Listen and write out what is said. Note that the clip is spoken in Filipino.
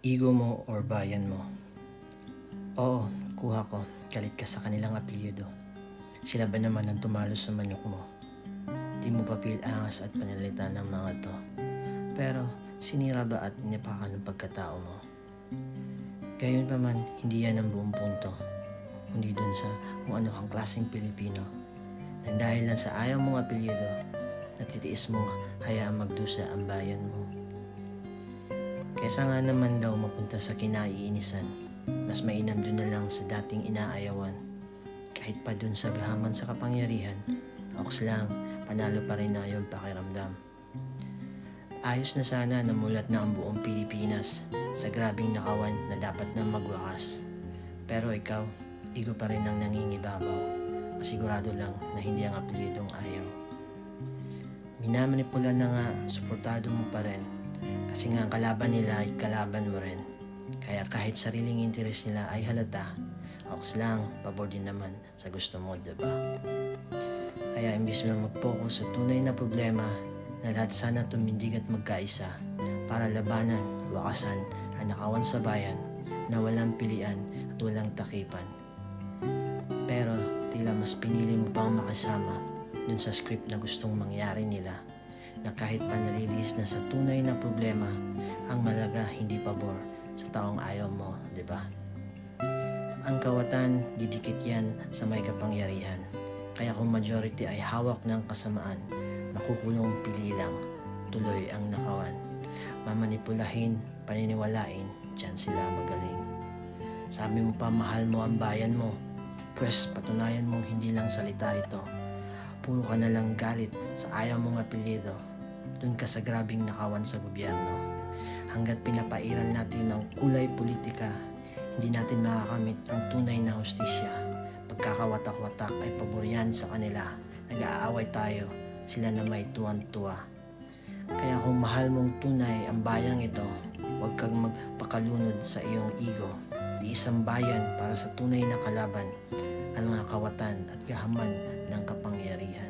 Ego mo or bayan mo? Oo, kuha ko. Galit ka sa kanilang apelyido. Sila ba naman ang tumalo sa manok mo? Di mo papil angas at panalita ng mga to. Pero sinira ba at inipakan ng pagkatao mo? Gayon pa man, hindi yan ang buong punto. Kundi dun sa kung ano kang klaseng Pilipino. Nang dahil lang sa ayaw mong apelyido, natitiis mong hayaang magdusa ang bayan mo. Kesa nga naman daw mapunta sa kinaiinisan, mas mainam dun na lang sa dating inaayawan. Kahit pa dun sa gahaman sa kapangyarihan, oks lang, panalo pa rin na yung pakiramdam. Ayos na sana na mulat na ang buong Pilipinas sa grabing nakawan na dapat na magwakas. Pero ikaw, ego pa rin ang nangingibabaw. Masigurado lang na hindi ang apelyidong ayaw. Minamanipula na nga, suportado mo pa rin. Kasi nga ang kalaban nila ay kalaban mo rin. Kaya kahit sariling interes nila ay halata, oks lang, pabor din naman sa gusto mo, diba? Kaya imbis na mag-focus sa tunay na problema na lahat sana tumindig at magkaisa para labanan, wakasan ang nakawan sa bayan na walang pilian at walang takipan. Pero tila mas pinili mo pang makasama dun sa script na gustong mangyari nila, na kahit pa nalilis na sa tunay na problema, ang malaga hindi pabor sa taong ayaw mo, di ba? Ang kawatan, didikit yan sa may kapangyarihan. Kaya kung majority ay hawak ng kasamaan, makukulong pili lang, tuloy ang nakawan. Mamanipulahin, paniniwalain, dyan sila magaling. Sabi mo pa mahal mo ang bayan mo, pwes patunayan mong hindi lang salita ito. Puro ka na lang galit sa ayaw mong apelyido. Doon ka sa grabing nakawan sa gobyerno. Hanggat pinapairal natin ng kulay politika, hindi natin makakamit ang tunay na hustisya. Pagkakawatak-watak ay paboryan sa kanila. Nag-aaway tayo, sila na may tuwan-tuwa. Kaya kung mahal mong tunay ang bayang ito, huwag kang magpakalunod sa iyong ego. Iisang bayan para sa tunay na kalaban, ang mga kawatan at gahaman ng kapangyarihan.